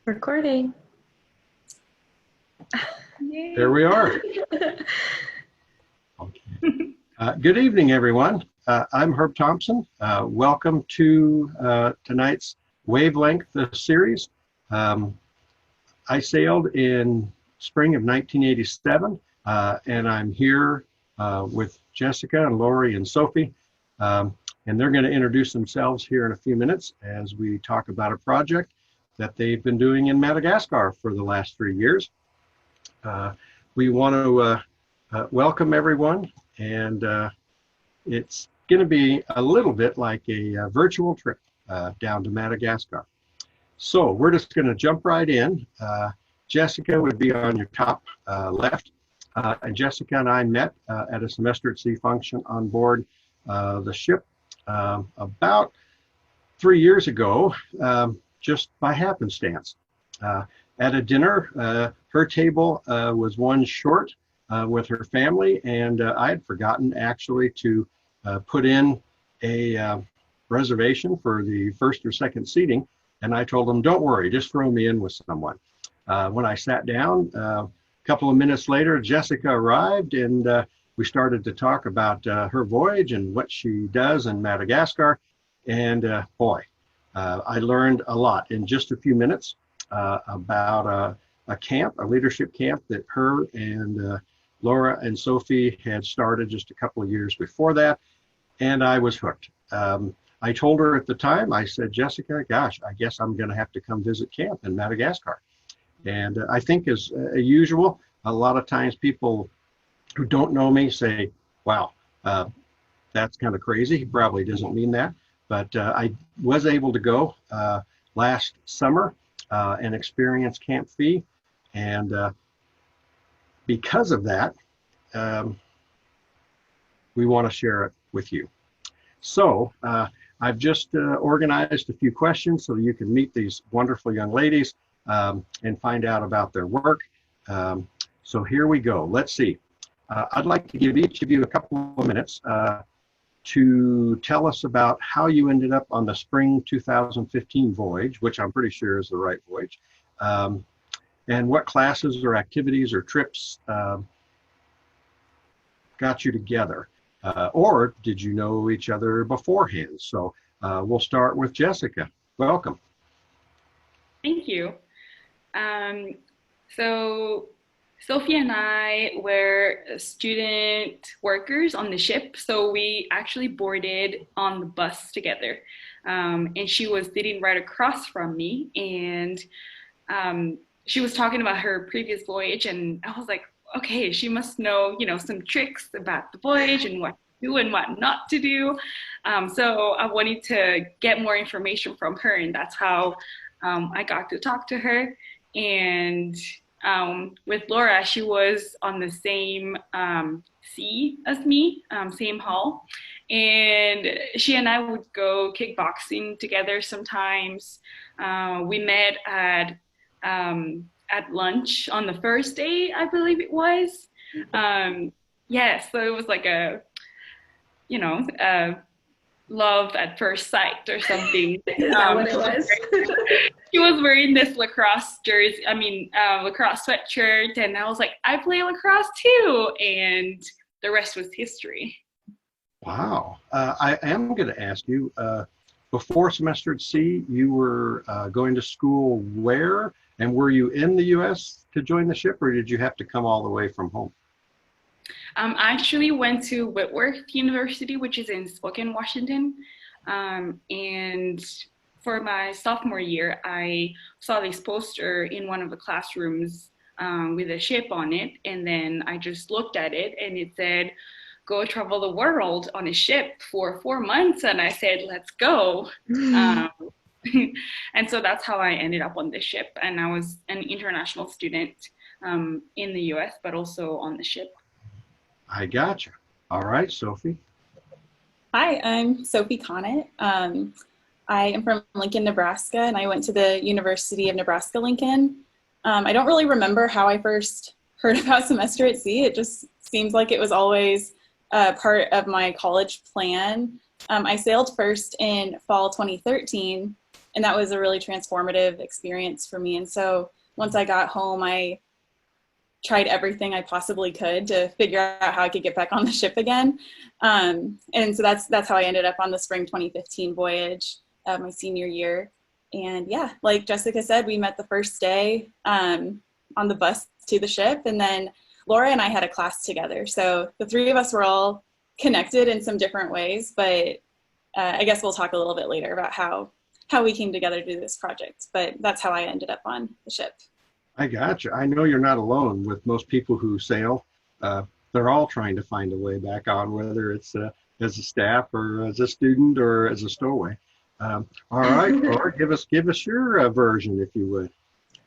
Recording. There we are. Okay. Good evening, everyone. I'm Herb Thompson. Welcome to tonight's Wavelength series. I sailed in spring of 1987, and I'm here with Jessica and Lori and Sophie, and they're going to introduce themselves here in a few minutes as we talk about a project that they've been doing in Madagascar for the last 3 years. We want to welcome everyone, and it's going to be a little bit like a virtual trip down to Madagascar. So we're just going to jump right in. Jessica would be on your top left, and Jessica and I met at a semester at sea function on board the ship about 3 years ago, just by happenstance. At a dinner, her table was one short with her family, and I had forgotten actually to put in a reservation for the first or second seating, and I told them, don't worry, just throw me in with someone. When I sat down, a couple of minutes later, Jessica arrived, and we started to talk about her voyage and what she does in Madagascar, and boy, I learned a lot in just a few minutes about a camp, a leadership camp that her and Laura and Sophie had started just a couple of years before that, and I was hooked. I told her at the time, I said, Jessica, gosh, I guess I'm going to have to come visit camp in Madagascar. And I think as usual, a lot of times people who don't know me say, wow, that's kind of crazy. He probably doesn't mean that. But I was able to go last summer and experience Camp Fee. And because of that, we want to share it with you. So I've just organized a few questions so you can meet these wonderful young ladies and find out about their work. So here we go. Let's see. I'd like to give each of you a couple of minutes to tell us about how you ended up on the spring 2015 voyage, which I'm pretty sure is the right voyage, and what classes or activities or trips got you together, or did you know each other beforehand? So we'll start with Jessica. Welcome. Thank you. So Sophie and I were student workers on the ship, so we actually boarded on the bus together. And she was sitting right across from me, and she was talking about her previous voyage, and I was like, okay, she must know, some tricks about the voyage and what to do and what not to do. So I wanted to get more information from her, and that's how I got to talk to her. And with Laura, she was on the same sea as me, same hull. And she and I would go kickboxing together sometimes. We met at lunch on the first day, I believe it was. So it was like a love at first sight or something. Is that what it was? She was wearing this lacrosse jersey, lacrosse sweatshirt, and I was like, I play lacrosse too, and the rest was history. Wow. I am going to ask you, before semester at sea, you were going to school where, and were you in the U.S. to join the ship, or did you have to come all the way from home? I actually went to Whitworth University, which is in Spokane, Washington, and for my sophomore year, I saw this poster in one of the classrooms with a ship on it, and then I just looked at it, and it said, go travel the world on a ship for 4 months, and I said, let's go. And so that's how I ended up on this ship, and I was an international student in the U.S., but also on the ship. I gotcha. All right, Sophie. Hi, I'm Sophie Connett. I am from Lincoln, Nebraska, and I went to the University of Nebraska-Lincoln. I don't really remember how I first heard about semester at sea. It just seems like it was always part of my college plan. I sailed first in fall 2013, And that was a really transformative experience for me. And so once I got home, I tried everything I possibly could to figure out how I could get back on the ship again. And so that's how I ended up on the spring 2015 voyage of my senior year. And yeah, like Jessica said, we met the first day on the bus to the ship, and then Laura and I had a class together. So the three of us were all connected in some different ways, but I guess we'll talk a little bit later about how we came together to do this project. But that's how I ended up on the ship. I got you. I know you're not alone with most people who sail. They're all trying to find a way back on, whether it's as a staff or as a student or as a stowaway. All right, Laura, give us your version, if you would.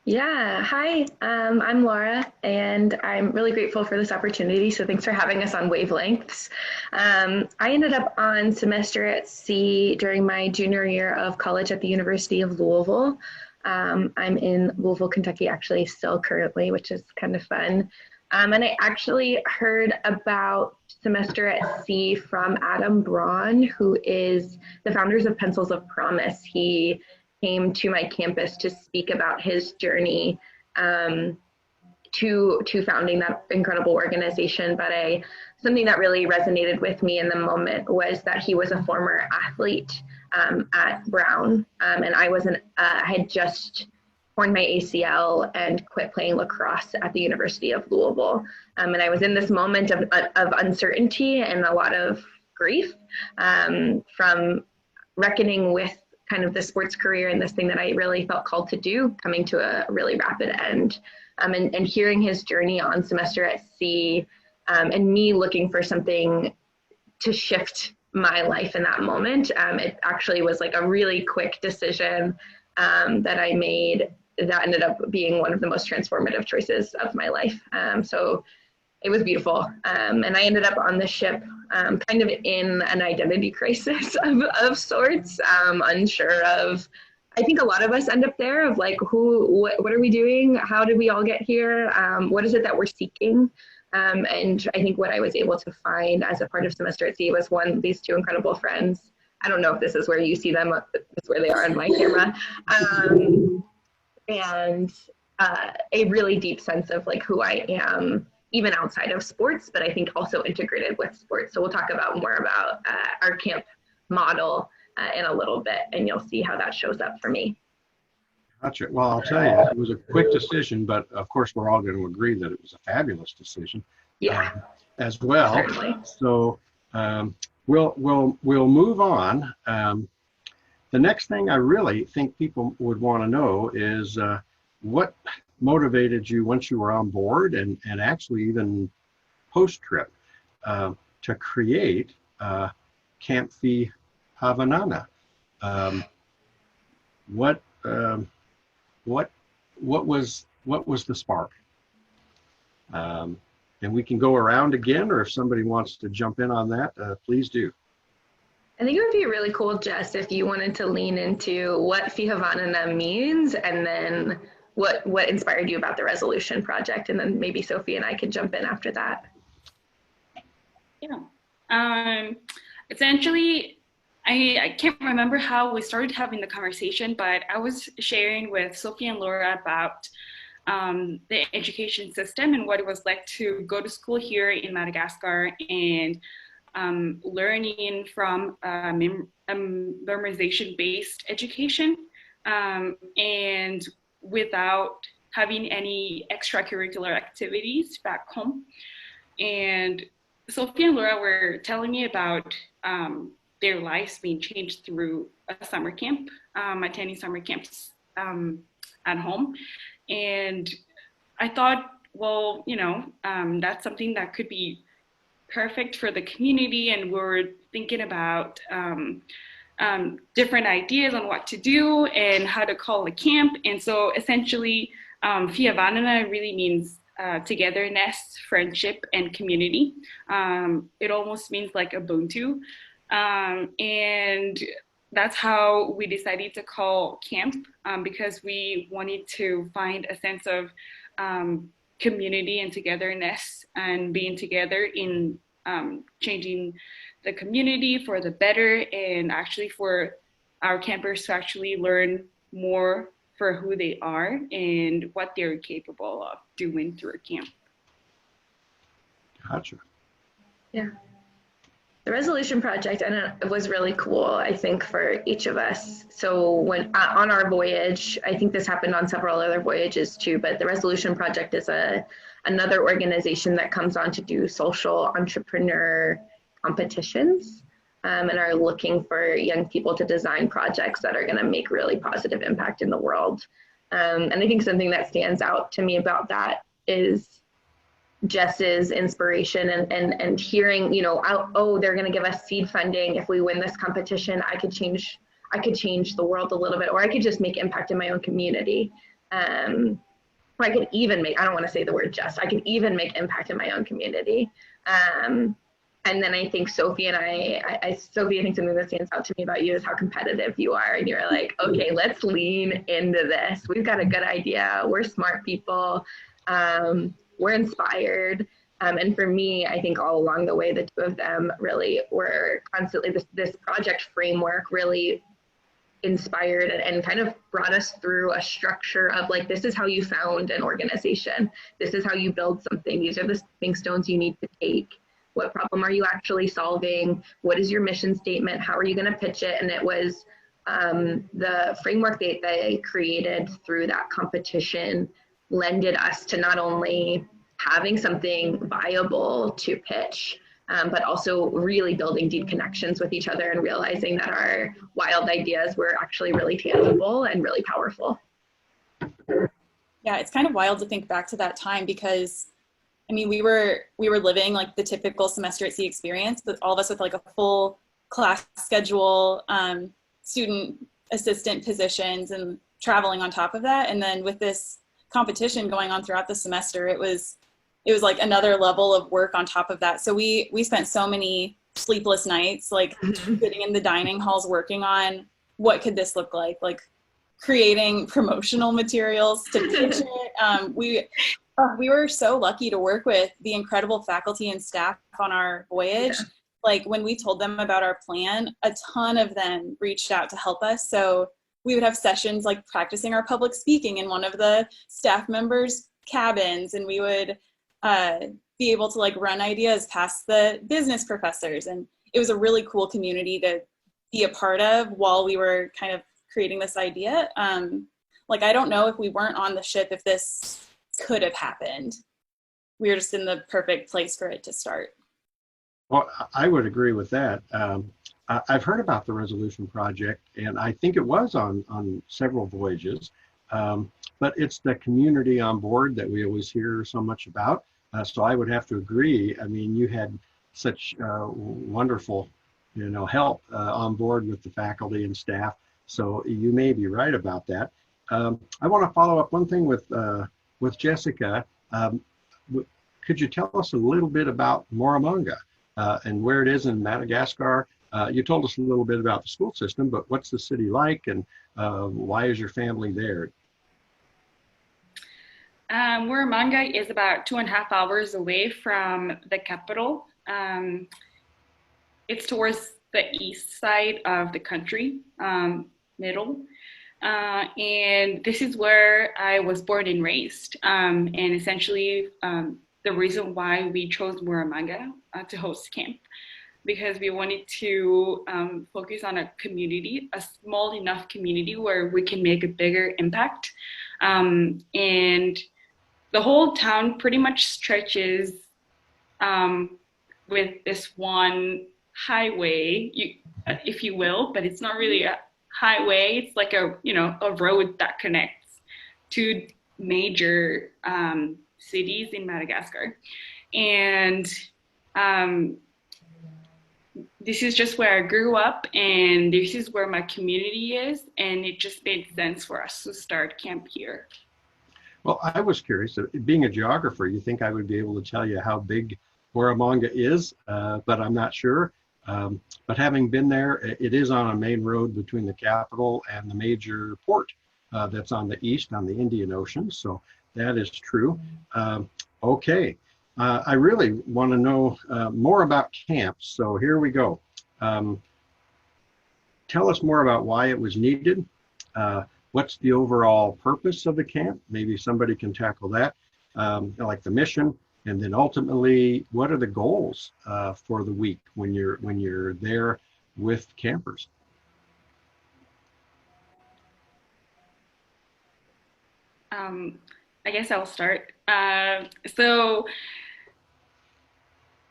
Yeah, hi, I'm Laura, and I'm really grateful for this opportunity. So thanks for having us on Wavelengths. I ended up on semester at sea during my junior year of college at the University of Louisville. I'm in Louisville, Kentucky, actually still currently, which is kind of fun. And I actually heard about semester at sea from Adam Braun, who is the founders of Pencils of Promise. He came to my campus to speak about his journey to founding that incredible organization. But something that really resonated with me in the moment was that he was a former athlete at Brown, and I had just torn my ACL and quit playing lacrosse at the University of Louisville. And I was in this moment of uncertainty and a lot of grief from reckoning with kind of the sports career and this thing that I really felt called to do, coming to a really rapid end. And hearing his journey on semester at sea, and me looking for something to shift my life in that moment. It actually was like a really quick decision that I made that ended up being one of the most transformative choices of my life. So it was beautiful. And I ended up on the ship kind of in an identity crisis of sorts, unsure of, I think a lot of us end up there of like, what are we doing? How did we all get here? What is it that we're seeking? And I think what I was able to find as a part of Semester at Sea was these two incredible friends. I don't know if this is where you see them, it's where they are on my camera. And a really deep sense of like who I am, even outside of sports, but I think also integrated with sports. So we'll talk more about our camp model in a little bit, and you'll see how that shows up for me. Gotcha. Well, I'll tell you, it was a quick decision, but of course we're all going to agree that it was a fabulous decision. Yeah. As well. Certainly. So we'll move on. The next thing I really think people would want to know is what motivated you once you were on board and actually even post-trip to create Camp Fihavanana. What was the spark? And we can go around again, or if somebody wants to jump in on that, please do. I think it would be really cool, Jess, if you wanted to lean into what Fihavanana means, and then what inspired you about the Resolution Project, and then maybe Sophie and I could jump in after that. Yeah. Essentially, I can't remember how we started having the conversation, but I was sharing with Sophie and Laura about the education system and what it was like to go to school here in Madagascar and learning from memorization-based education and without having any extracurricular activities back home. And Sophie and Laura were telling me about their lives being changed through a summer camp, attending summer camps at home. And I thought, well, that's something that could be perfect for the community, and we're thinking about different ideas on what to do and how to call a camp. And so essentially, Fihavanana really means togetherness, friendship, and community. It almost means like Ubuntu. And that's how we decided to call camp, because we wanted to find a sense of community and togetherness and being together in changing the community for the better, and actually for our campers to actually learn more for who they are and what they're capable of doing through a camp. Gotcha. Yeah. The resolution project it was really cool, I think, for each of us. So when on our voyage, I think this happened on several other voyages too, but the resolution project is another organization that comes on to do social entrepreneur competitions, and are looking for young people to design projects that are going to make really positive impact in the world. And I think something that stands out to me about that is Jess's inspiration and hearing, you know, oh, they're going to give us seed funding. If we win this competition, I could change the world a little bit, or I could just make impact in my own community. Or I could even make, I don't want to say the word just, I could even make impact in my own community. And then I think Sophie and Sophie, I think something that stands out to me about you is how competitive you are. And you're like, okay, let's lean into this. We've got a good idea. We're smart people. We're inspired. And for me, I think all along the way, the two of them really were constantly, this project framework really inspired and kind of brought us through a structure of like, this is how you found an organization. This is how you build something. These are the stepping stones you need to take. What problem are you actually solving? What is your mission statement? How are you going to pitch it? And it was the framework that they created through that competition lended us to not only having something viable to pitch, but also really building deep connections with each other and realizing that our wild ideas were actually really tangible and really powerful. Yeah, it's kind of wild to think back to that time because, I mean, we were living like the typical semester at sea experience, but all of us with like a full class schedule, student assistant positions, and traveling on top of that. And then with this competition going on throughout the semester, it was like another level of work on top of that. So we spent so many sleepless nights, like sitting in the dining halls working on what could this look like creating promotional materials to pitch it. We were so lucky to work with the incredible faculty and staff on our voyage. Yeah. Like when we told them about our plan, a ton of them reached out to help us. So we would have sessions like practicing our public speaking in one of the staff members' cabins, and we would be able to like run ideas past the business professors. And it was a really cool community to be a part of while we were kind of creating this idea. Like, I don't know if we weren't on the ship, if this could have happened. We were just in the perfect place for it to start. Well, I would agree with that. I've heard about the Resolution Project, and I think it was on several voyages, but it's the community on board that we always hear so much about. So I would have to agree. I mean, you had such wonderful, help on board with the faculty and staff. So you may be right about that. I want to follow up one thing with Jessica. Could you tell us a little bit about Moramanga and where it is in Madagascar? You told us a little bit about the school system, but what's the city like, and why is your family there? Moramanga is about 2.5 hours away from the capital. It's towards the east side of the country, middle. And this is where I was born and raised. And essentially, the reason why we chose Moramanga to host camp, because we wanted to focus on a community, a small enough community where we can make a bigger impact. And the whole town pretty much stretches with this one highway, if you will, but it's not really a highway. It's like a road that connects two major cities in Madagascar. And this is just where I grew up, and this is where my community is, and it just made sense for us to start camp here. Well, I was curious, being a geographer, you think I would be able to tell you how big Moramanga is, but I'm not sure. But having been there, it is on a main road between the capital and the major port that's on the east, on the Indian Ocean. So that is true. Okay. I really want to know more about camps. So here we go. tell us more about why it was needed. What's the overall purpose of the camp? Maybe somebody can tackle that, like the mission, and then ultimately, what are the goals for the week when you're there with campers? I guess I'll start. So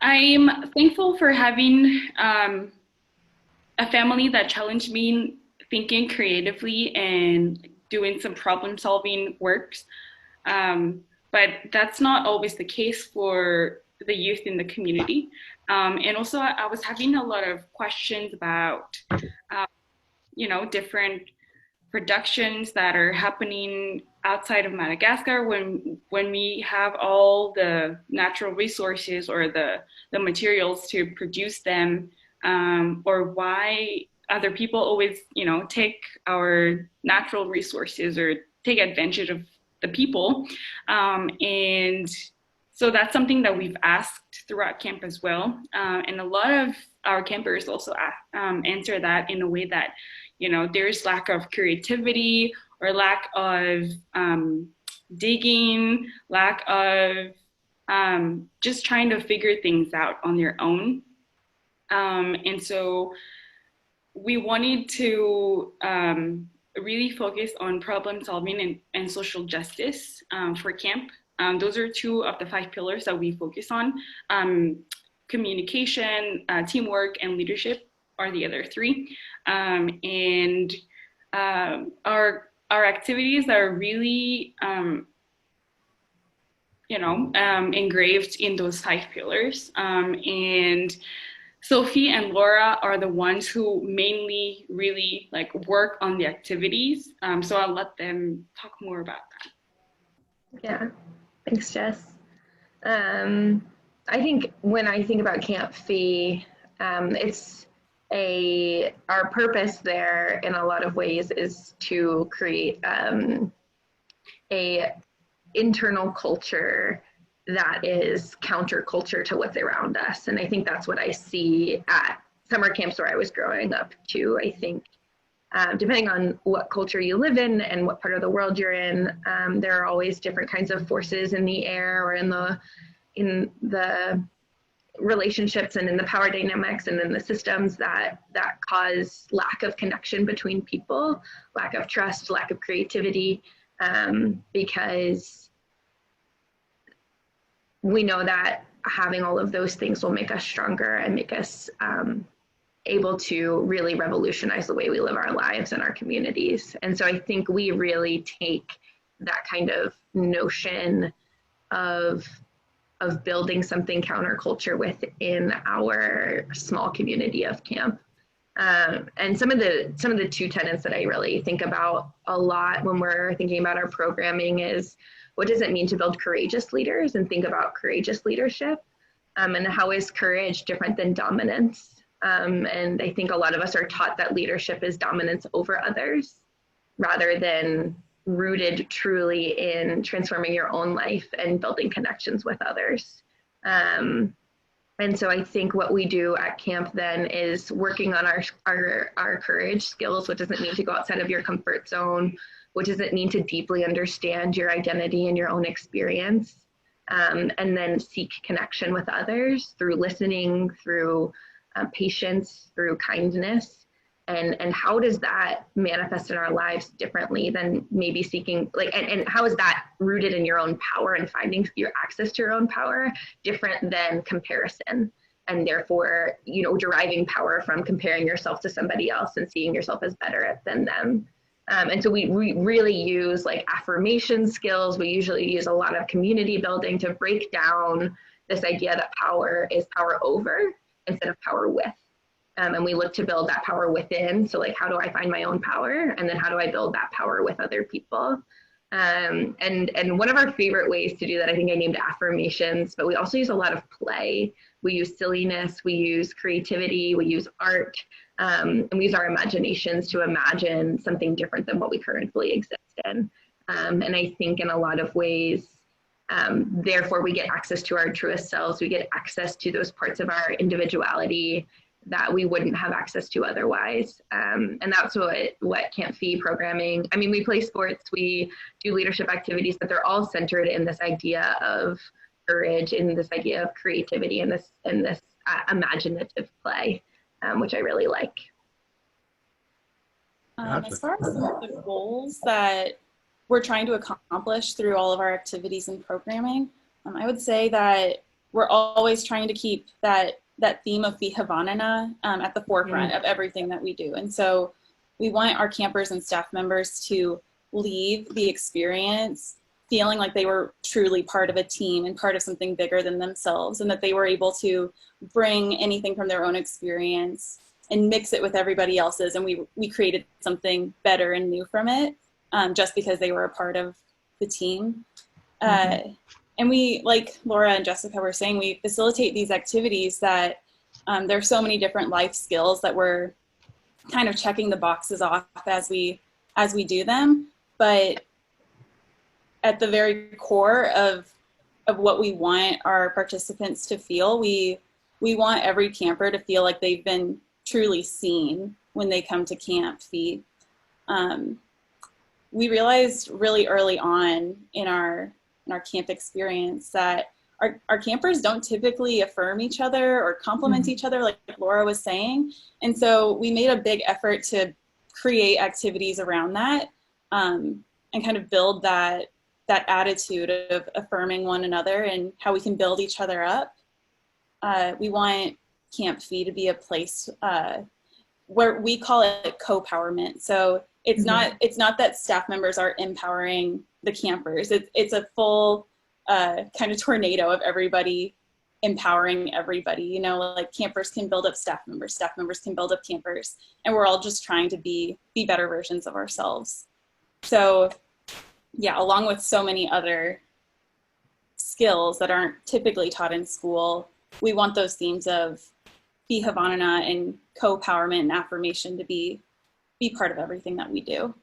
I'm thankful for having a family that challenged me in thinking creatively and doing some problem solving works. But that's not always the case for the youth in the community. And also I was having a lot of questions about, different productions that are happening outside of Madagascar when we have all the natural resources or the materials to produce them, or why other people always, take our natural resources or take advantage of the people. And so that's something that we've asked throughout camp as well. And a lot of our campers also answer that in a way that, there's lack of creativity or lack of digging, lack of just trying to figure things out on their own. And so we wanted to really focus on problem solving and social justice for camp. Those are 2 of the 5 pillars that we focus on. Communication, teamwork, and leadership are the other 3. And our activities are really, engraved in those 5 pillars. And Sophie and Laura are the ones who mainly really work on the activities. So I'll let them talk more about that. Yeah, thanks, Jess. I think when I think about Camp Fee, it's our purpose there in a lot of ways is to create a internal culture that is counterculture to what's around us. And I think that's what I see at summer camps where I was growing up too. I think depending on what culture you live in and what part of the world you're in, there are always different kinds of forces in the air or in the relationships and in the power dynamics and in the systems that cause lack of connection between people, lack of trust, lack of creativity, because we know that having all of those things will make us stronger and make us able to really revolutionize the way we live our lives and our communities. And so I think we really take that kind of notion of building something counterculture within our small community of camp. And some of the 2 tenets that I really think about a lot when we're thinking about our programming is, what does it mean to build courageous leaders and think about courageous leadership? And how is courage different than dominance? And I think a lot of us are taught that leadership is dominance over others rather than rooted truly in transforming your own life and building connections with others. And so I think what we do at camp then is working on our courage skills. What does it mean to go outside of your comfort zone? What does it mean to deeply understand your identity and your own experience? And then seek connection with others through listening, through patience, through kindness. And how does that manifest in our lives differently than maybe seeking, and how is that rooted in your own power and finding your access to your own power different than comparison? And therefore, deriving power from comparing yourself to somebody else and seeing yourself as better than them. And so we really use affirmation skills. We usually use a lot of community building to break down this idea that power is power over instead of power with. And we look to build that power within. So how do I find my own power? And then how do I build that power with other people? And one of our favorite ways to do that, I think I named affirmations, but we also use a lot of play. We use silliness, we use creativity, we use art, and we use our imaginations to imagine something different than what we currently exist in. And I think in a lot of ways, therefore we get access to our truest selves, we get access to those parts of our individuality that we wouldn't have access to otherwise. And that's what Camp Fee programming, I mean, we play sports, we do leadership activities, but they're all centered in this idea of courage, in this idea of creativity, and this imaginative play, which I really like. Gotcha. As far as some of the goals that we're trying to accomplish through all of our activities and programming, I would say that we're always trying to keep that theme of Fihavanana at the forefront of everything that we do. And so we want our campers and staff members to leave the experience feeling like they were truly part of a team and part of something bigger than themselves, and that they were able to bring anything from their own experience and mix it with everybody else's, and we created something better and new from it, just because they were a part of the team. And we, like Laura and Jessica were saying, we facilitate these activities that there's so many different life skills that we're kind of checking the boxes off as we do them. But at the very core of what we want our participants to feel, we want every camper to feel like they've been truly seen when they come to Camp Fee. We realized really early on in our camp experience that our campers don't typically affirm each other or compliment each other, like Laura was saying. And so we made a big effort to create activities around that, and kind of build that attitude of affirming one another and how we can build each other up. We want Camp Fee to be a place where we call it co-powerment. So it's not that staff members are empowering the campers. It's a full kind of tornado of everybody empowering everybody. You know, like campers can build up staff members can build up campers, and we're all just trying to be better versions of ourselves. So yeah, along with so many other skills that aren't typically taught in school, we want those themes of Fihavanana and co-powerment and affirmation to be part of everything that we do.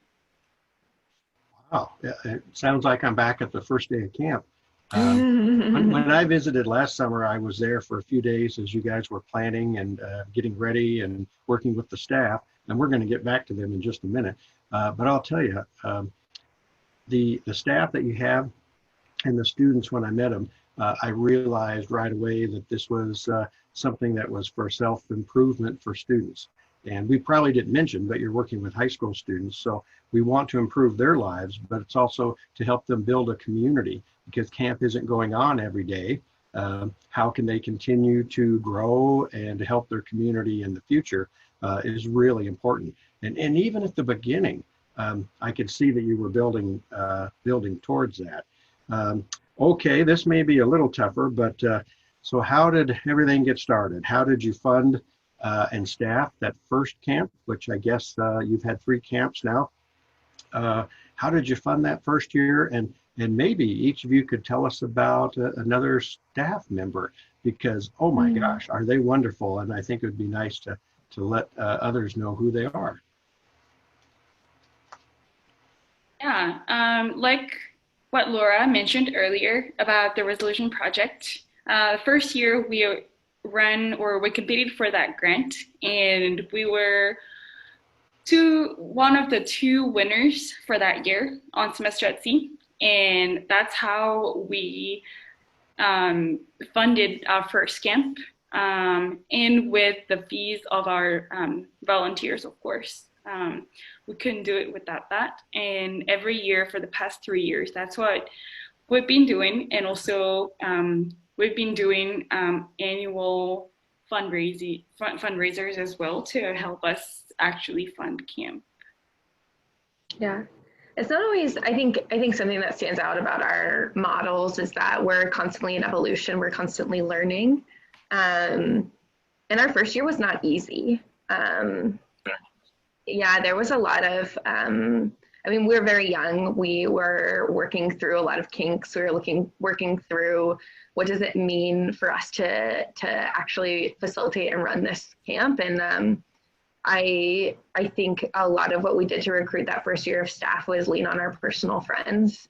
Wow, it sounds like I'm back at the first day of camp. When I visited last summer, I was there for a few days as you guys were planning and getting ready and working with the staff, and we're going to get back to them in just a minute. But I'll tell you, the staff that you have and the students, when I met them, I realized right away that this was something that was for self-improvement for students. And we probably didn't mention, but you're working with high school students. So we want to improve their lives, but it's also to help them build a community, because camp isn't going on every day. How can they continue to grow and to help their community in the future is really important. And even at the beginning, I could see that you were building towards that. Okay, this may be a little tougher, but so how did everything get started? How did you fund and staff that first camp, which I guess you've had 3 camps now? How did you fund that first year? And maybe each of you could tell us about another staff member, because, oh my gosh, are they wonderful? And I think it would be nice to let others know who they are. Yeah, like what Laura mentioned earlier about the Resolution Project, first year we competed for that grant, and we were one of the 2 winners for that year on Semester at Sea. And that's how we funded our first camp, and with the fees of our volunteers, of course. We couldn't do it without that. And every year for the past 3 years, that's what we've been doing. And also we've been doing annual fundraisers as well to help us actually fund camp. Yeah. It's not always, I think something that stands out about our models is that we're constantly in evolution, we're constantly learning. And our first year was not easy. Yeah, there was a lot of, we were very young. We were working through a lot of kinks. We were working through what does it mean for us to actually facilitate and run this camp. And I think a lot of what we did to recruit that first year of staff was lean on our personal friends.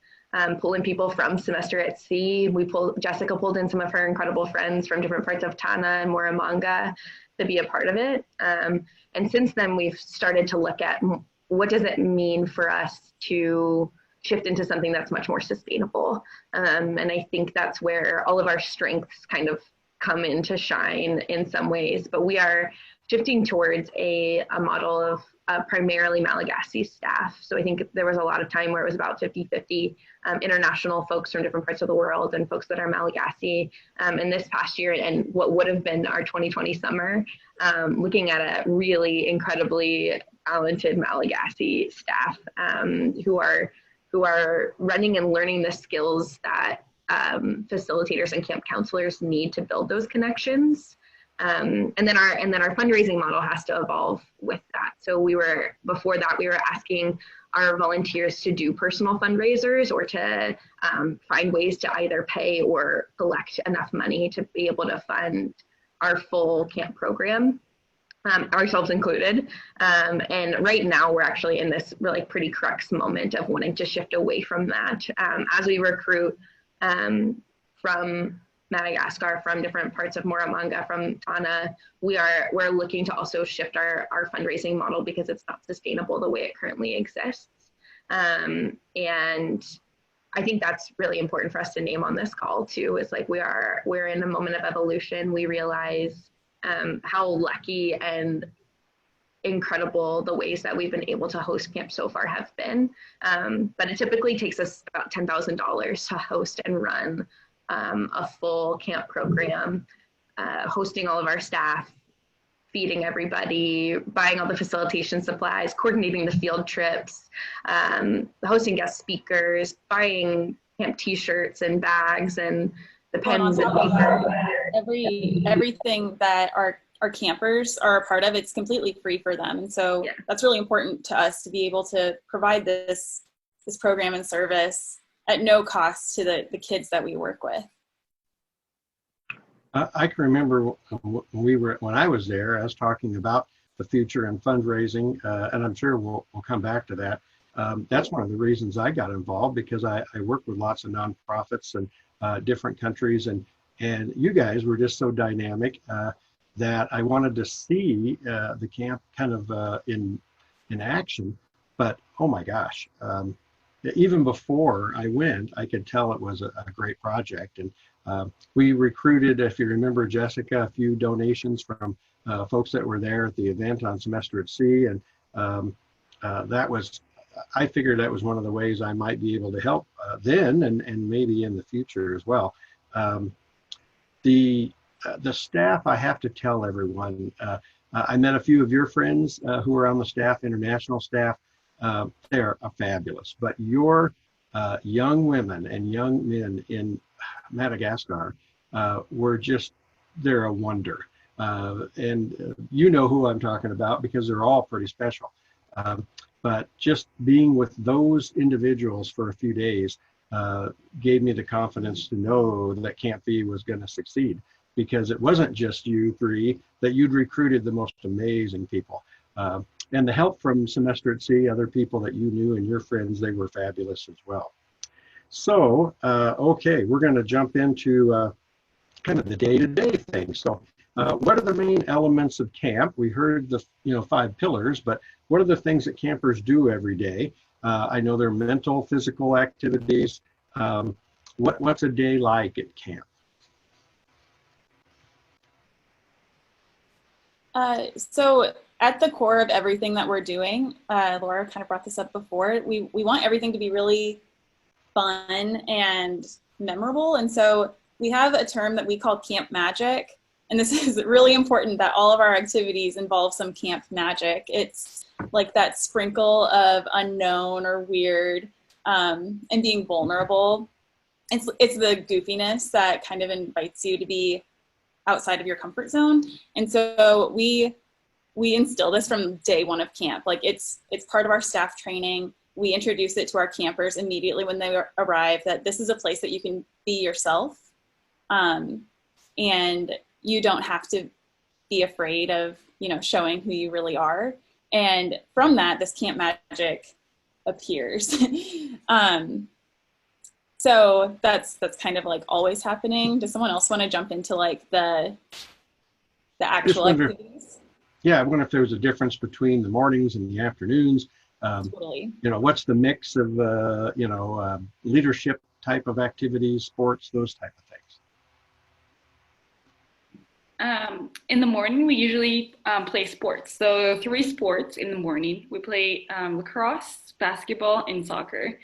pull in people from Semester at Sea. Jessica pulled in some of her incredible friends from different parts of Tana and Moramanga to be a part of it. And since then, we've started to look at what does it mean for us to shift into something that's much more sustainable. And I think that's where all of our strengths kind of come into shine in some ways, but we are shifting towards a model of primarily Malagasy staff. So I think there was a lot of time where it was about 50-50 international folks from different parts of the world and folks that are Malagasy. And this past year and what would have been our 2020 summer, looking at a really incredibly talented Malagasy staff who are running and learning the skills that facilitators and camp counselors need to build those connections. And then our fundraising model has to evolve with that. So before that we were asking our volunteers to do personal fundraisers or to find ways to either pay or collect enough money to be able to fund our full camp program, ourselves included. And right now we're actually in this really pretty crux moment of wanting to shift away from that. As we recruit from Madagascar, from different parts of Moramanga, from Tana, we're looking to also shift our fundraising model because it's not sustainable the way it currently exists. And I think that's really important for us to name on this call too, is like we're in a moment of evolution. We realize how lucky and incredible the ways that we've been able to host camp so far have been. But it typically takes us about $10,000 to host and run a full camp program, hosting all of our staff, feeding everybody, buying all the facilitation supplies, coordinating the field trips, hosting guest speakers, buying camp t-shirts and bags and the pens and paper. Everything that our campers are a part of, it's completely free for them. And so that's really important to us to be able to provide this program and service at no cost to the kids that we work with. I can remember when I was there, I was talking about the future and fundraising, and I'm sure we'll come back to that. That's one of the reasons I got involved, because I work with lots of nonprofits and different countries, and you guys were just so dynamic that I wanted to see the camp kind of in action. But oh my gosh, even before I went, I could tell it was a great project. And we recruited, if you remember, Jessica, a few donations from folks that were there at the event on Semester at Sea. And I figured that was one of the ways I might be able to help then and maybe in the future as well. The staff, I have to tell everyone, I met a few of your friends who are on the staff, international staff. They're fabulous, but your young women and young men in Madagascar they're a wonder. And you know who I'm talking about because they're all pretty special. But just being with those individuals for a few days gave me the confidence to know that Camp V was going to succeed, because it wasn't just you three, that you'd recruited the most amazing people. And the help from Semester at Sea, other people that you knew and your friends, they were fabulous as well. So, okay, we're going to jump into kind of the day-to-day things. So, what are the main elements of camp? We heard the 5 pillars, but what are the things that campers do every day? I know they're mental, physical activities. What's a day like at camp? So at the core of everything that we're doing, Laura kind of brought this up before, we want everything to be really fun and memorable. And so we have a term that we call camp magic. And this is really important that all of our activities involve some camp magic. It's like that sprinkle of unknown or weird and being vulnerable. It's the goofiness that kind of invites you to be outside of your comfort zone. And so we instill this from day one of camp. Like it's part of our staff training. We introduce it to our campers immediately when they arrive, that this is a place that you can be yourself. And you don't have to be afraid of, showing who you really are. And from that, this camp magic appears. So that's kind of like always happening. Does someone else want to jump into like the actual activities? Yeah, I wonder if there was a difference between the mornings and the afternoons. Totally. What's the mix of, leadership type of activities, sports, those type of things? In the morning, we usually play sports. So 3 sports in the morning. We play lacrosse, basketball, and soccer.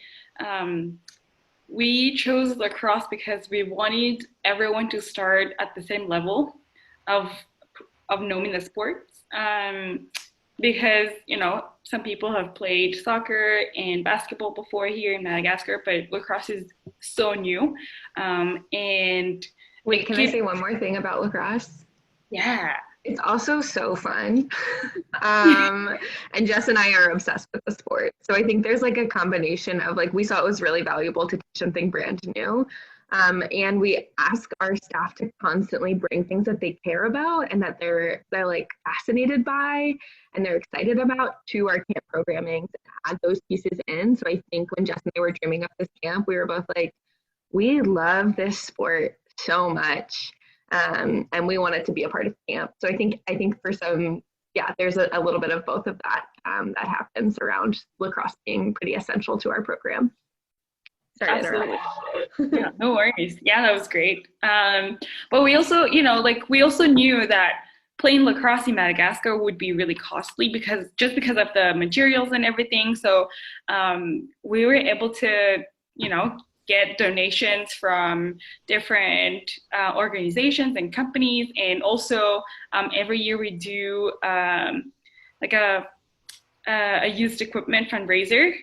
We chose lacrosse because we wanted everyone to start at the same level of knowing the sports. Because, some people have played soccer and basketball before here in Madagascar, but lacrosse is so new. And wait, can I say one more thing about lacrosse? Yeah. It's also so fun. And Jess and I are obsessed with the sport. So I think there's like a combination of like, we saw it was really valuable to teach something brand new. And we ask our staff to constantly bring things that they care about and that they're like fascinated by and they're excited about to our camp programming to add those pieces in. So I think when Jess and I were dreaming up this camp, we were both like, we love this sport so much. And we want it to be a part of camp. So I think for some, there's a little bit of both of that that happens around lacrosse being pretty essential to our program. Sorry, absolutely. Yeah, no worries. Yeah, that was great. But we also, we also knew that playing lacrosse in Madagascar would be really costly because of the materials and everything. So we were able to, get donations from different organizations and companies. And also every year we do like a used equipment fundraiser.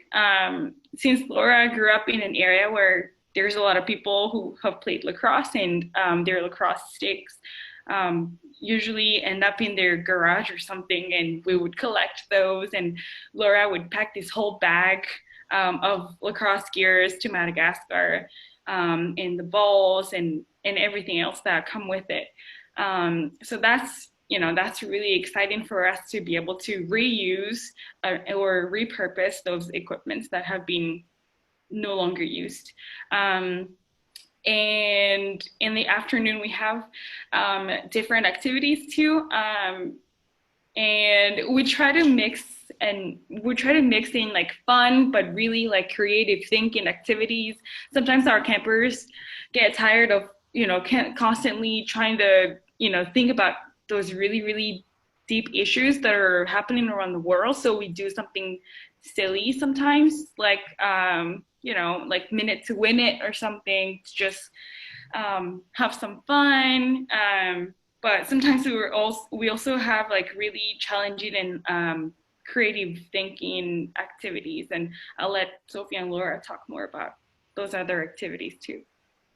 Since Laura grew up in an area where there's a lot of people who have played lacrosse and their lacrosse sticks usually end up in their garage or something, and we would collect those, and Laura would pack this whole bag of lacrosse gears to Madagascar, and the balls and everything else that come with it. So that's really exciting for us to be able to reuse or repurpose those equipments that have been no longer used. And in the afternoon, we have different activities too. And we try to mix in like fun, but really like creative thinking activities. Sometimes our campers get tired of, constantly trying to, think about those really, really deep issues that are happening around the world. So we do something silly sometimes, like, like Minute to Win It or something, to just have some fun. But sometimes we also have like really challenging and creative thinking activities. And I'll let Sophie and Laura talk more about those other activities too.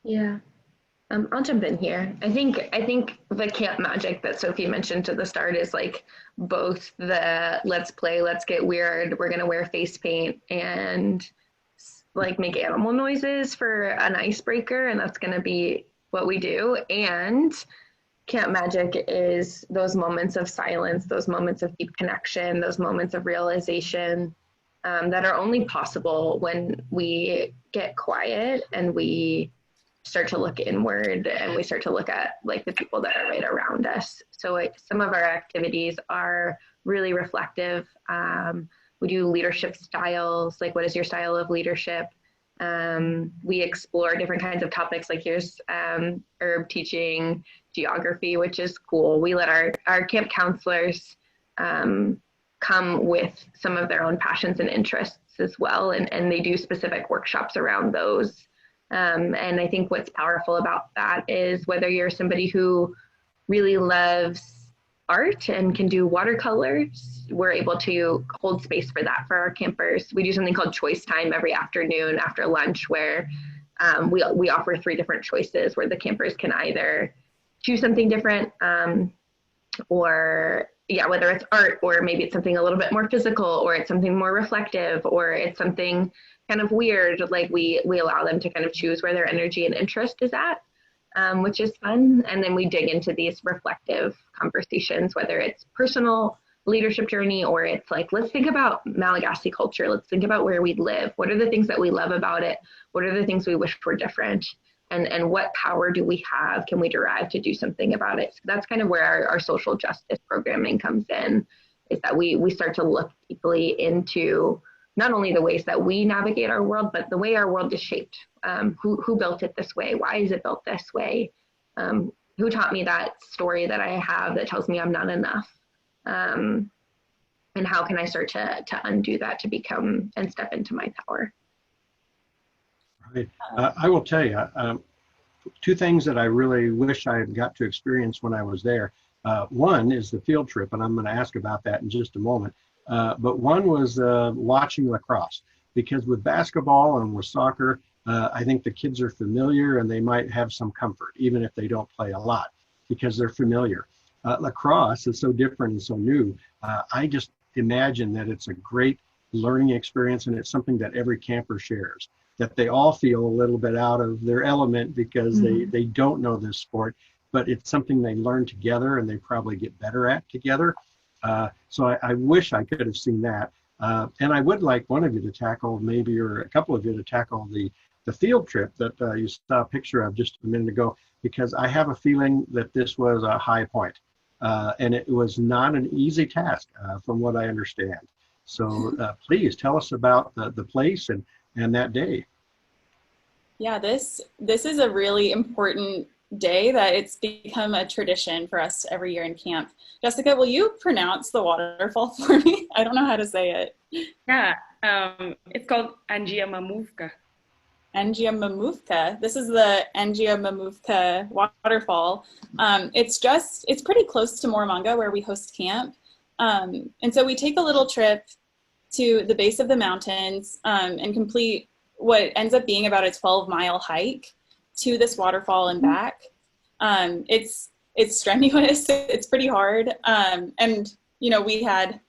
Yeah. I'll jump in here. I think the camp magic that Sophie mentioned to the start is like both the let's play, let's get weird, we're gonna wear face paint and like make animal noises for an icebreaker, and that's gonna be what we do. And camp magic is those moments of silence, those moments of deep connection, those moments of realization that are only possible when we get quiet and we start to look inward and we start to look at like the people that are right around us. So some of our activities are really reflective. We do leadership styles, like what is your style of leadership? We explore different kinds of topics, like here's herb teaching geography, which is cool. We let our camp counselors come with some of their own passions and interests as well, and they do specific workshops around those. And I think what's powerful about that is whether you're somebody who really loves art and can do watercolors, we're able to hold space for that for our campers. We do something called choice time every afternoon after lunch where we offer 3 different choices where the campers can either choose something different or whether it's art or maybe it's something a little bit more physical or it's something more reflective or it's something kind of weird, like we allow them to kind of choose where their energy and interest is at, which is fun. And then we dig into these reflective conversations, whether it's personal leadership journey, or it's like, let's think about Malagasy culture. Let's think about where we live. What are the things that we love about it? What are the things we wish were different? And what power do we have, can we derive to do something about it? So that's kind of where our social justice programming comes in, is that we start to look deeply into not only the ways that we navigate our world, but the way our world is shaped. Who built it this way? Why is it built this way? Who taught me that story that I have that tells me I'm not enough? And how can I start to undo that, to become and step into my power? Right. I will tell you, two things that I really wish I had got to experience when I was there. One is the field trip, and I'm going to ask about that in just a moment. But one was watching lacrosse, because with basketball and with soccer, I think the kids are familiar and they might have some comfort, even if they don't play a lot, because they're familiar. Lacrosse is so different and so new. I just imagine that it's a great learning experience, and it's something that every camper shares, that they all feel a little bit out of their element because they don't know this sport, but it's something they learn together and they probably get better at together. So I wish I could have seen that. And I would like one of you to tackle, maybe, or a couple of you to tackle the field trip that you saw a picture of just a minute ago, because I have a feeling that this was a high point. And it was not an easy task, from what I understand. So please tell us about the place and that day. Yeah, this is a really important day that it's become a tradition for us every year in camp. Jessica, will you pronounce the waterfall for me? I don't know how to say it. Yeah, it's called Angiamamuvka. Angiamamuvka. This is the Angiamamuvka waterfall. It's pretty close to Moramanga, where we host camp. And so we take a little trip to the base of the mountains and complete what ends up being about a 12-mile hike to this waterfall and back. It's strenuous, it's pretty hard. And we had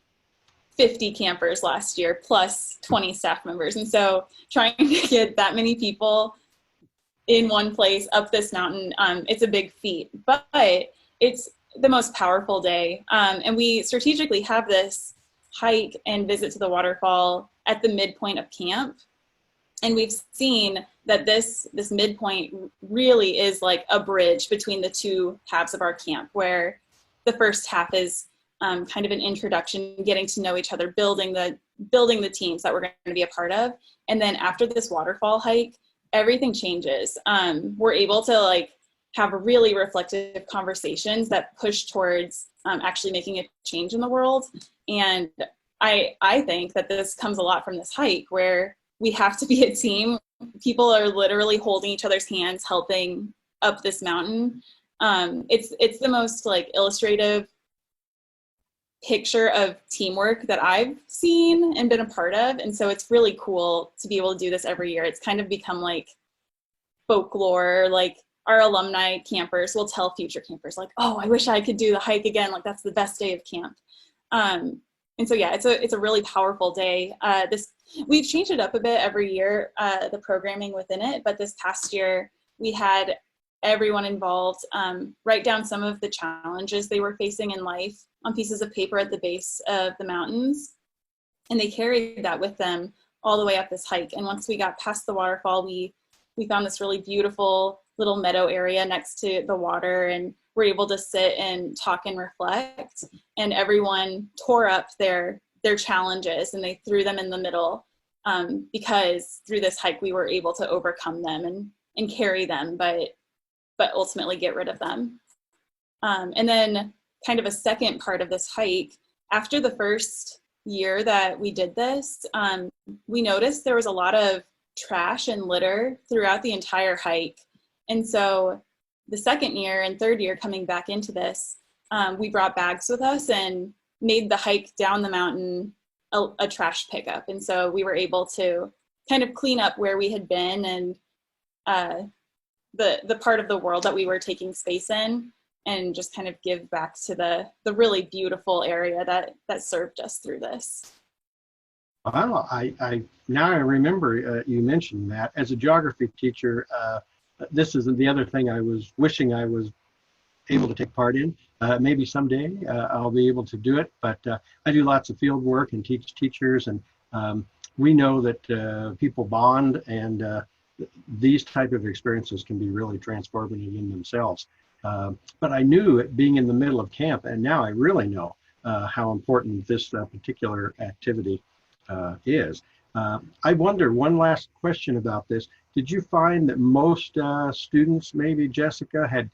50 campers last year plus 20 staff members. And so trying to get that many people in one place up this mountain, it's a big feat, but it's the most powerful day. And we strategically have this hike and visit to the waterfall at the midpoint of camp. And we've seen that this midpoint really is like a bridge between the two halves of our camp, where the first half is kind of an introduction, getting to know each other, building the teams that we're going to be a part of. And then after this waterfall hike, everything changes. We're able to have really reflective conversations that push towards actually making a change in the world. And I think that this comes a lot from this hike, where we have to be a team. People are literally holding each other's hands, helping up this mountain. It's the most illustrative picture of teamwork that I've seen and been a part of. And so it's really cool to be able to do this every year. It's kind of become folklore. Our alumni campers will tell future campers oh, I wish I could do the hike again. That's the best day of camp. And so, yeah, it's a really powerful day. We've changed it up a bit every year, the programming within it. But this past year, we had everyone involved write down some of the challenges they were facing in life on pieces of paper at the base of the mountains. And they carried that with them all the way up this hike. And once we got past the waterfall, we found this really beautiful little meadow area next to the water, and we're able to sit and talk and reflect. And everyone tore up their challenges and they threw them in the middle, because through this hike we were able to overcome them and carry them, but ultimately get rid of them. And then kind of a second part of this hike, after the first year that we did this, we noticed there was a lot of trash and litter throughout the entire hike. And so the second year and third year coming back into this, we brought bags with us and made the hike down the mountain a trash pickup. And so we were able to kind of clean up where we had been and the part of the world that we were taking space in, and just kind of give back to the really beautiful area that served us through this. Well, I now I remember you mentioned that. As a geography teacher, this is the other thing I was wishing I was able to take part in. Maybe someday I'll be able to do it, but I do lots of field work and teach teachers, and we know that people bond, and these type of experiences can be really transformative in themselves. But I knew it being in the middle of camp, and now I really know how important this particular activity is. I wonder, one last question about this. Did you find that most students, maybe Jessica, had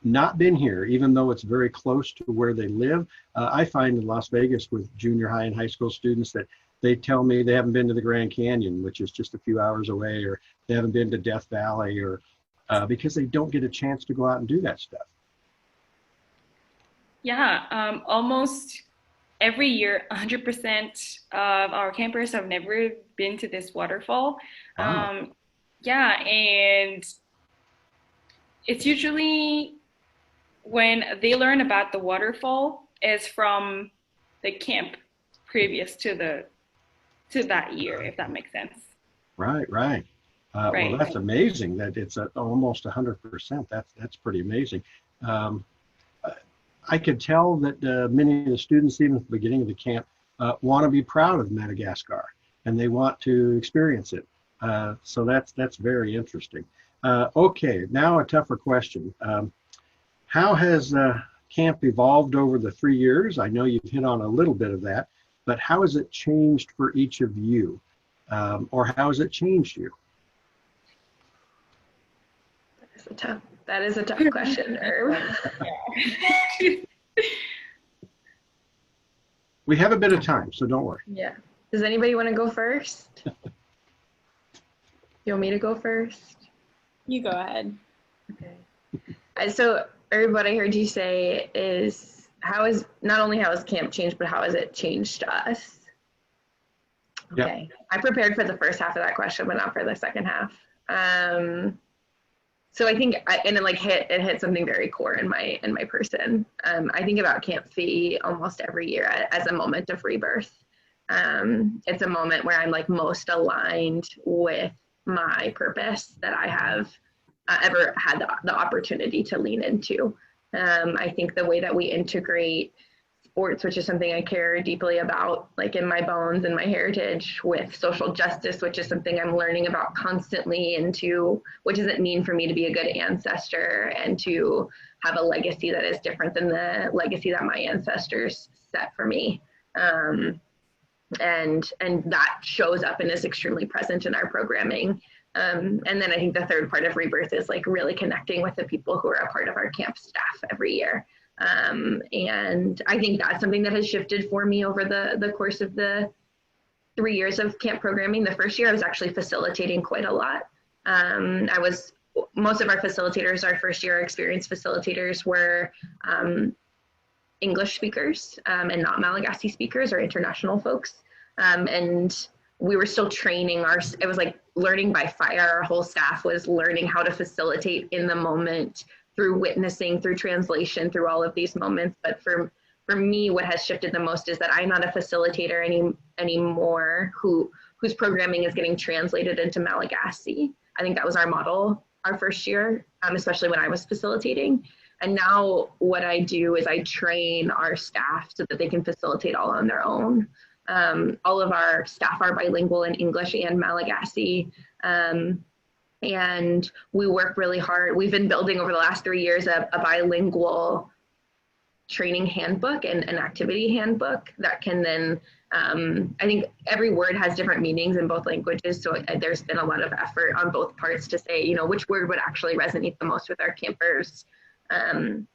not been here, even though it's very close to where they live? I find in Las Vegas with junior high and high school students that they tell me they haven't been to the Grand Canyon, which is just a few hours away, or they haven't been to Death Valley, or because they don't get a chance to go out and do that stuff. Yeah, almost every year, 100% of our campers have never been to this waterfall. Wow. Yeah, and it's usually when they learn about the waterfall is from the camp previous to that year, if that makes sense. Right. Right. Well, that's amazing that it's at almost 100%. That's pretty amazing. I could tell that many of the students, even at the beginning of the camp, want to be proud of Madagascar, and they want to experience it. So that's very interesting. Okay, now a tougher question. How has camp evolved over the 3 years? I know you've hit on a little bit of that, but how has it changed for each of you? Or how has it changed you? That is a tough question, Herb. We have a bit of time, so don't worry. Yeah. Does anybody want to go first? You want me to go first? You go ahead. Okay. So, Herb, what I heard you say is not only how has camp changed, but how has it changed us? Okay. Yep. I prepared for the first half of that question, but not for the second half. So I think, it hit something very core in my person. I think about Camp Fee almost every year as a moment of rebirth. It's a moment where I'm like most aligned with my purpose that I have ever had the opportunity to lean into. I think the way that we integrate sports, which is something I care deeply about, like in my bones and my heritage, with social justice, which is something I'm learning about constantly, into what does it mean for me to be a good ancestor and to have a legacy that is different than the legacy that my ancestors set for me. And that shows up and is extremely present in our programming. And then I think the third part of rebirth is like really connecting with the people who are a part of our camp staff every year. And I think that's something that has shifted for me over the course of the 3 years of camp programming. The first year I was actually facilitating quite a lot. Most of our facilitators, our first year experienced facilitators, were English speakers and not Malagasy speakers or international folks. And we were still training it was like learning by fire. Our whole staff was learning how to facilitate in the moment, through witnessing, through translation, through all of these moments. But for me, what has shifted the most is that I'm not a facilitator anymore whose programming is getting translated into Malagasy. I think that was our model our first year, especially when I was facilitating. And now what I do is I train our staff so that they can facilitate all on their own. All of our staff are bilingual in English and Malagasy. And we work really hard. We've been building over the last 3 years a bilingual training handbook and an activity handbook that can then, I think every word has different meanings in both languages. So there's been a lot of effort on both parts to say, which word would actually resonate the most with our campers. And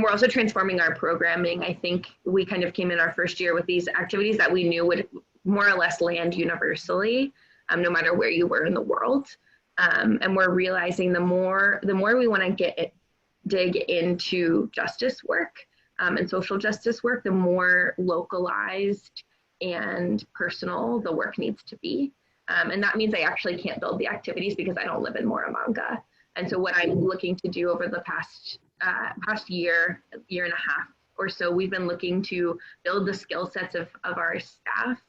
we're also transforming our programming. I think we kind of came in our first year with these activities that we knew would more or less land universally, no matter where you were in the world. And we're realizing the more we want to dig into justice work and social justice work, the more localized and personal the work needs to be. And that means I actually can't build the activities because I don't live in Moramanga. And so what I'm looking to do over the past year and a half or so, we've been looking to build the skill sets of our staff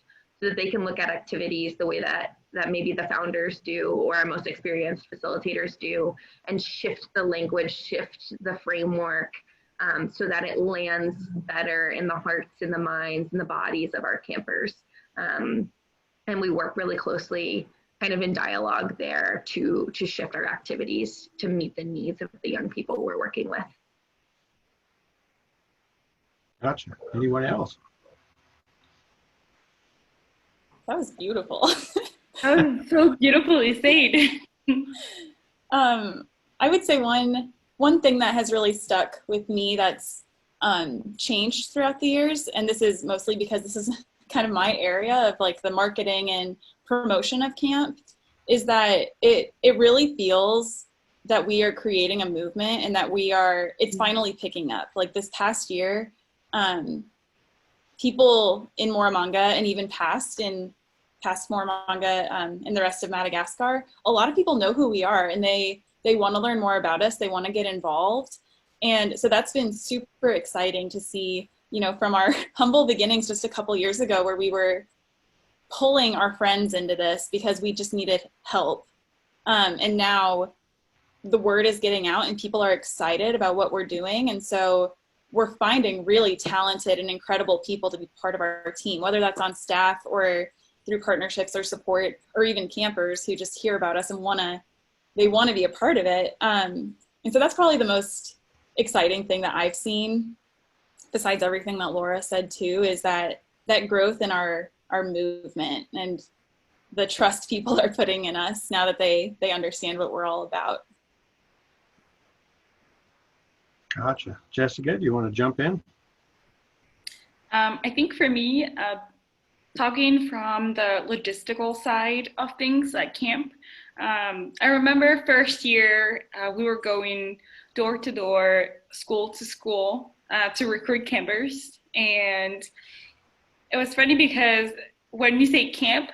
so that they can look at activities the way that maybe the founders do or our most experienced facilitators do, and shift the language, shift the framework, so that it lands better in the hearts and the minds and the bodies of our campers. And we work really closely kind of in dialogue there to shift our activities to meet the needs of the young people we're working with. Gotcha. Anyone else? That was beautiful. That was so beautifully said. I would say one thing that has really stuck with me that's changed throughout the years, and this is mostly because this is kind of my area of like the marketing and promotion of camp, is that it really feels that we are creating a movement and that it's finally picking up. Like this past year, people in Moramanga and even past Moramanga and the rest of Madagascar, a lot of people know who we are and they want to learn more about us. They want to get involved. And so that's been super exciting to see, you know, from our humble beginnings just a couple years ago where we were pulling our friends into this because we just needed help. And now the word is getting out and people are excited about what we're doing. And so we're finding really talented and incredible people to be part of our team, whether that's on staff or through partnerships or support, or even campers who just hear about us and they want to be a part of it. And so that's probably the most exciting thing that I've seen, besides everything that Laura said too, is that growth in our movement and the trust people are putting in us now that they understand what we're all about. Gotcha. Jessica, do you want to jump in? I think for me, talking from the logistical side of things like camp, I remember first year we were going door to door, school to school to recruit campers. And it was funny because when you say camp,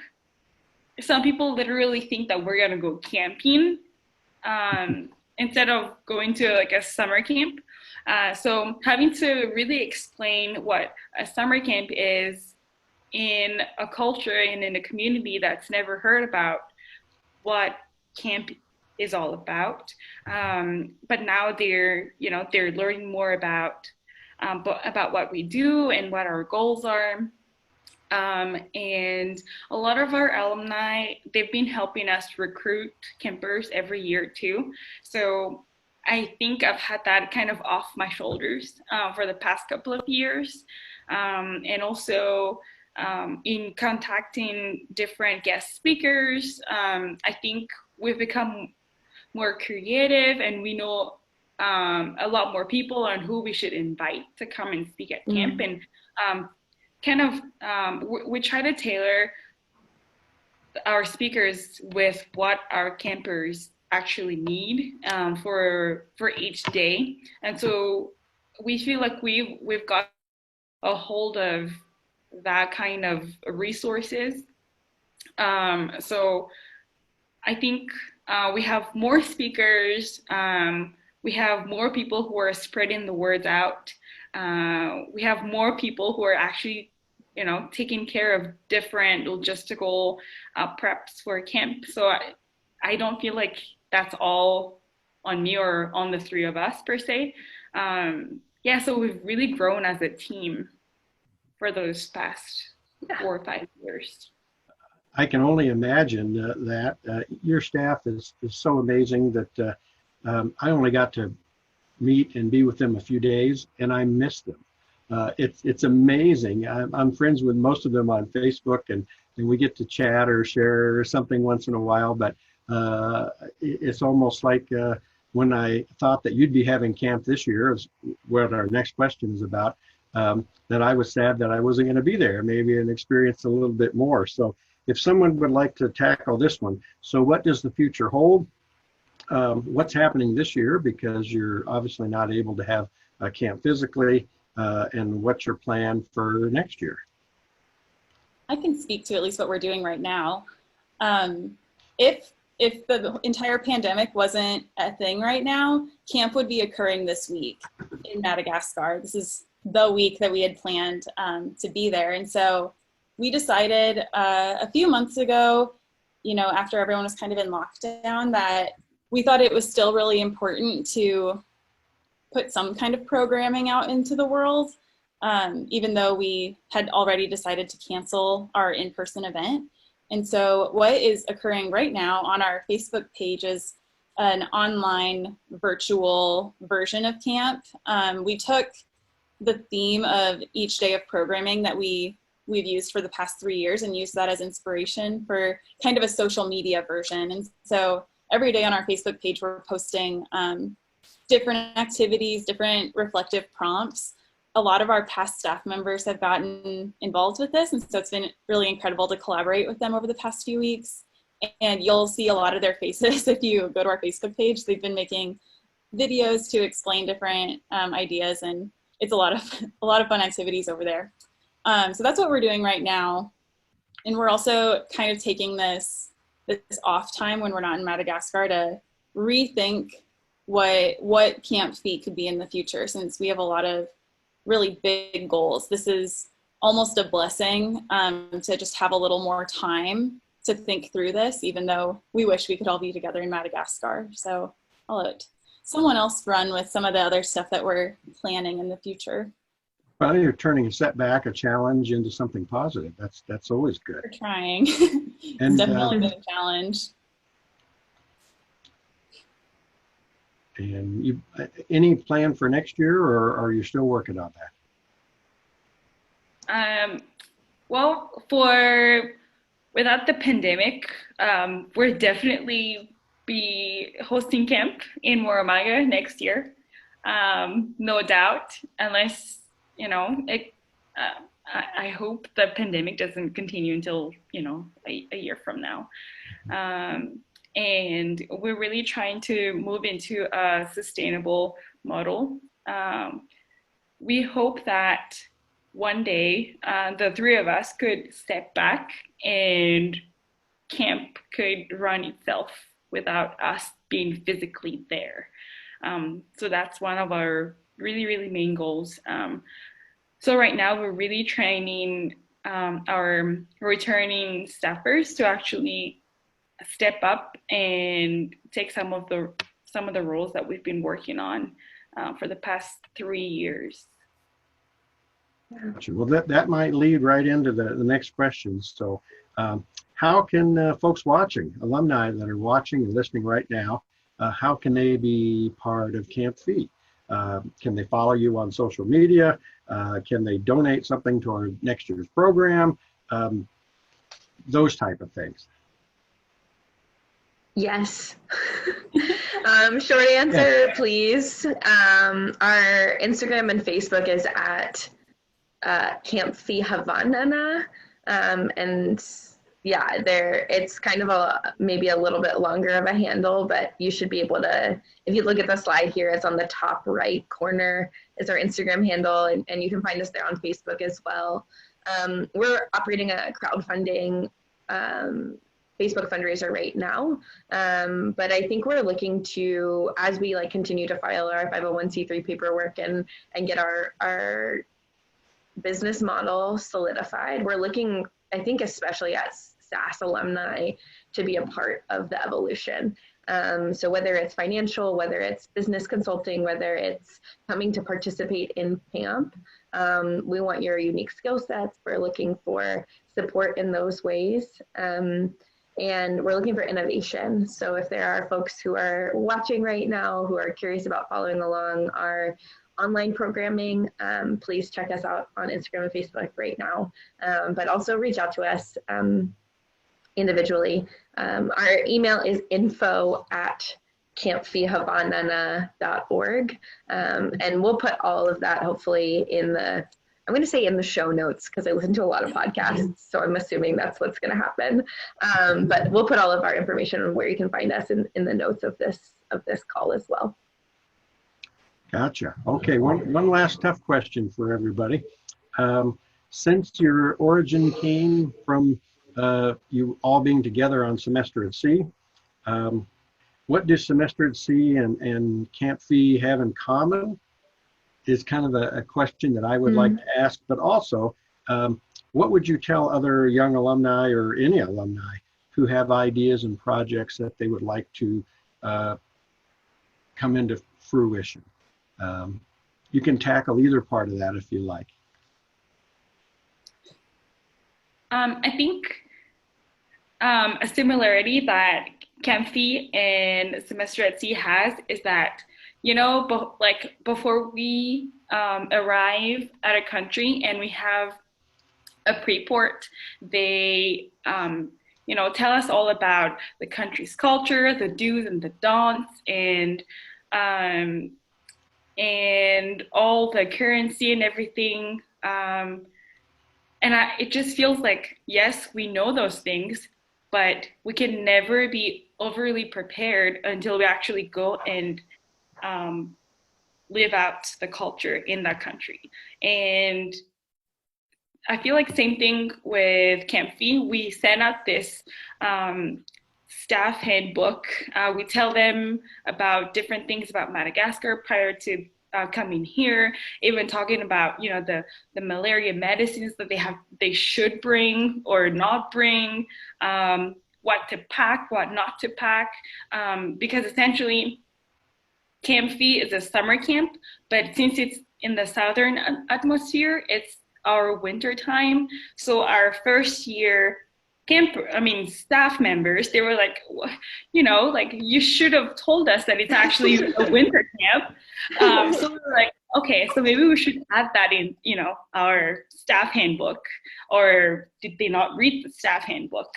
some people literally think that we're going to go camping instead of going to like a summer camp. So having to really explain what a summer camp is in a culture and in a community that's never heard about what camp is all about. But now they're learning more about what we do and what our goals are. And a lot of our alumni, they've been helping us recruit campers every year too. So I think I've had that kind of off my shoulders for the past couple of years. And also in contacting different guest speakers, I think we've become more creative and we know a lot more people on who we should invite to come and speak at camp. And we try to tailor our speakers with what our campers actually need for each day. And so we feel like we've got a hold of that kind of resources. So I think we have more speakers, we have more people who are spreading the words out. We have more people who are actually, taking care of different logistical preps for camp. So I don't feel like that's all on me or on the three of us per se. So we've really grown as a team for those past 4 or 5 years. I can only imagine that your staff is so amazing that I only got to meet and be with them a few days, and I miss them. It's amazing. I'm friends with most of them on Facebook, and we get to chat or share something once in a while, but it's almost like when I thought that you'd be having camp this year, is what our next question is about, that I was sad that I wasn't going to be there, maybe and experience a little bit more. So if someone would like to tackle this one, so what does the future hold? What's happening this year, because you're obviously not able to have a camp physically, and what's your plan for next year? I can speak to at least what we're doing right now. If the entire pandemic wasn't a thing right now, camp would be occurring this week in Madagascar. This is the week that we had planned to be there. And so we decided a few months ago, after everyone was kind of in lockdown, that we thought it was still really important to put some kind of programming out into the world, even though we had already decided to cancel our in-person event. And so what is occurring right now on our Facebook page is an online virtual version of camp. We took the theme of each day of programming that we've used for the past 3 years and used that as inspiration for kind of a social media version. And so every day on our Facebook page, we're posting different activities, different reflective prompts. A lot of our past staff members have gotten involved with this, and so it's been really incredible to collaborate with them over the past few weeks. And you'll see a lot of their faces if you go to our Facebook page. They've been making videos to explain different ideas, and it's a lot of fun activities over there. So that's what we're doing right now. And we're also kind of taking this off time when we're not in Madagascar to rethink what Camp Feet could be in the future, since we have a lot of really big goals. This is almost a blessing to just have a little more time to think through this, even though we wish we could all be together in Madagascar. So I'll let someone else run with some of the other stuff that we're planning in the future. Well, you're turning a setback, a challenge into something positive. That's always good. We're trying. And, it's definitely been a challenge. And any plan for next year, or are you still working on that? Well, without the pandemic, we're definitely be hosting camp in Waramaga next year, no doubt, unless, I hope the pandemic doesn't continue until, a year from now. And we're really trying to move into a sustainable model. We hope that one day the three of us could step back and camp could run itself without us being physically there. So that's one of our really, really main goals. So right now we're really training our returning staffers to actually step up and take some of the roles that we've been working on for the past 3 years. Well, that might lead right into the next question. So how can folks watching, alumni that are watching and listening right now, how can they be part of Camp Feet? Can they follow you on social media? Can they donate something to our next year's program? Those type of things. Yes. Short answer, please. Our Instagram and Facebook is at Camp Fihavanana. And yeah, it's kind of maybe a little bit longer of a handle, but you should be able to, if you look at the slide here, it's on the top right corner is our Instagram handle, and you can find us there on Facebook as well. We're operating a crowdfunding Facebook fundraiser right now, but I think we're looking to, as we continue to file our 501c3 paperwork and get our business model solidified, we're looking, I think, especially at SAS alumni to be a part of the evolution. So whether it's financial, whether it's business consulting, whether it's coming to participate in camp, we want your unique skill sets. We're looking for support in those ways. And we're looking for innovation. So if there are folks who are watching right now who are curious about following along our online programming, please check us out on Instagram and Facebook right now. But also reach out to us individually. Our email is info@campfihavanana.org. And we'll put all of that hopefully in the show notes, because I listen to a lot of podcasts, so I'm assuming that's what's going to happen. But we'll put all of our information on where you can find us in the notes of this call as well. Gotcha. Okay, one last tough question for everybody. Since your origin came from you all being together on Semester at Sea, what do Semester at Sea and Camp Fee have in common? Is kind of a question that I would like to ask, but also, what would you tell other young alumni or any alumni who have ideas and projects that they would like to come into fruition? you can tackle either part of that if you like. I think a similarity that Camp Fee and Semester at Sea has is that, you know, like before we arrive at a country and we have a pre-port, they you know, tell us all about the country's culture, the do's and the don'ts, and all the currency and everything. It just feels like, yes, we know those things, but we can never be overly prepared until we actually go and live out the culture in that country. And I feel like same thing with Camp Fee. We send out this staff handbook. We tell them about different things about Madagascar prior to coming here, even talking about, you know, the malaria medicines that they should bring or not bring, what to pack, what not to pack, because essentially Camp Fee is a summer camp, but since it's in the southern atmosphere, it's our winter time. So our first year staff members, they were like, you know, like, you should have told us that it's actually a winter camp. So we were like, okay, so maybe we should add that in, you know, our staff handbook. Or did they not read the staff handbook?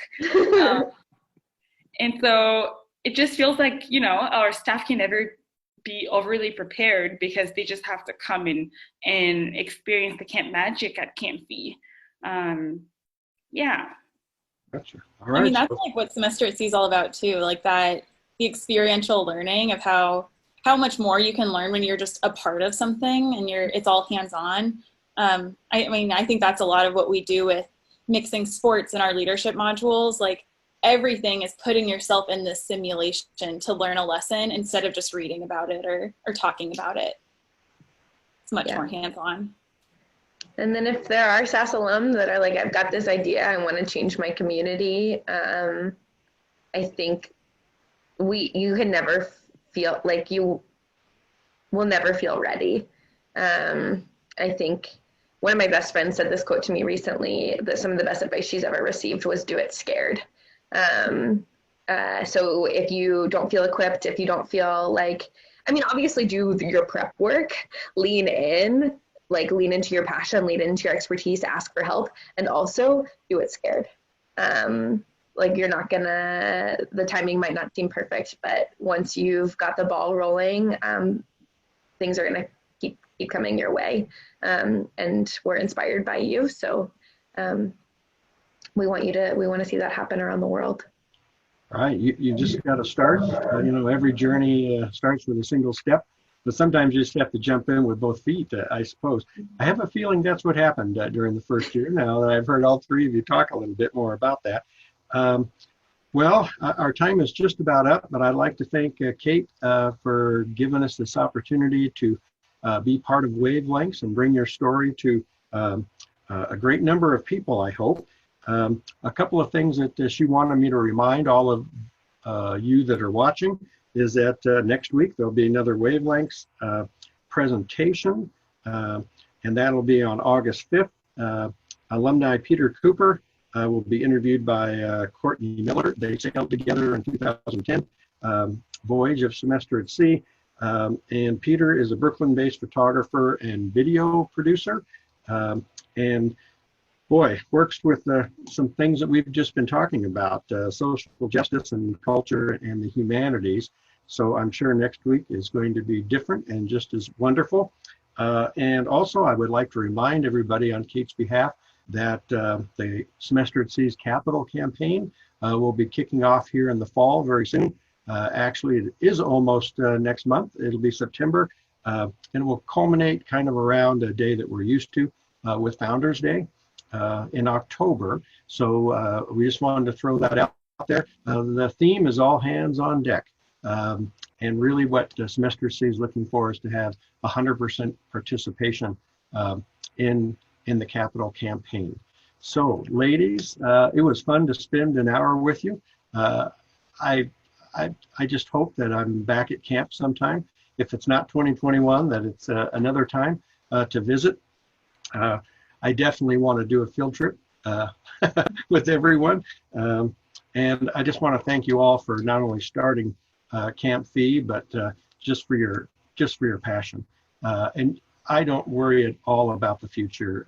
And so it just feels like, you know, our staff can never be overly prepared because they just have to come in and experience the camp magic at Camp Fee. Yeah. Gotcha. All right. I mean, that's like what Semester at Sea is all about too, like that, the experiential learning of how much more you can learn when you're just a part of something and it's all hands-on. I mean, I think that's a lot of what we do with mixing sports in our leadership modules. Like, everything is putting yourself in this simulation to learn a lesson instead of just reading about it or talking about it. It's much more hands-on. And then if there are SAS alum that are like, I've got this idea, I want to change my community, I think you can never feel like you will never feel ready. I think one of my best friends said this quote to me recently, that some of the best advice she's ever received was do it scared. So if you don't feel equipped, if you don't feel like, I mean, obviously do your prep work, lean in, like lean into your passion, lean into your expertise, ask for help, and also do it scared. Like, you're not gonna, the timing might not seem perfect, but once you've got the ball rolling, things are gonna keep coming your way. And we're inspired by you. So we want to see that happen around the world. All right, you just got to start. You know, every journey starts with a single step, but sometimes you just have to jump in with both feet, I suppose. I have a feeling that's what happened during the first year, now that I've heard all three of you talk a little bit more about that. Well, our time is just about up, but I'd like to thank Kate for giving us this opportunity to be part of Wavelengths and bring your story to a great number of people, I hope. A couple of things that she wanted me to remind all of you that are watching is that next week there'll be another Wavelengths presentation, and that'll be on August 5th. Alumni Peter Cooper will be interviewed by Courtney Miller. They sailed together in 2010, voyage of Semester at Sea. And Peter is a Brooklyn-based photographer and video producer. And boy, works with some things that we've just been talking about, social justice and culture and the humanities. So I'm sure next week is going to be different and just as wonderful. And also, I would like to remind everybody on Kate's behalf that the Semester at Sea's Capital campaign will be kicking off here in the fall very soon. Actually, it is almost next month. It'll be September, and it will culminate kind of around a day that we're used to with Founders Day in October. So we just wanted to throw that out there. The theme is all hands on deck. And really what Semester C is looking for is to have 100% participation in the Capital campaign. So ladies, it was fun to spend an hour with you. I just hope that I'm back at camp sometime if it's not 2021, that it's another time to visit. I definitely want to do a field trip with everyone. And I just want to thank you all for not only starting Camp Fee, but just for your passion. And I don't worry at all about the future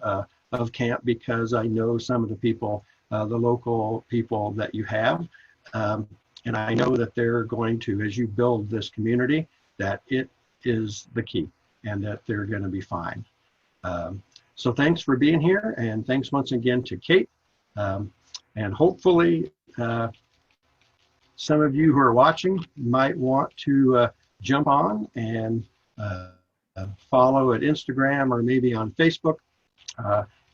of camp, because I know some of the people, the local people that you have. And I know that they're going to, as you build this community, that it is the key and that they're going to be fine. So thanks for being here, and thanks once again to Kate. And hopefully some of you who are watching might want to jump on and follow at Instagram or maybe on Facebook.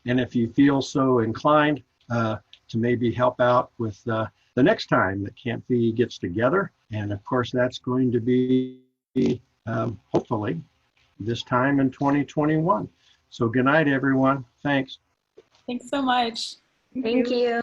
And if you feel so inclined to maybe help out with the next time that Camp Fee gets together. And of course, that's going to be hopefully this time in 2021. So good night, everyone. Thanks. Thanks so much. Thank you.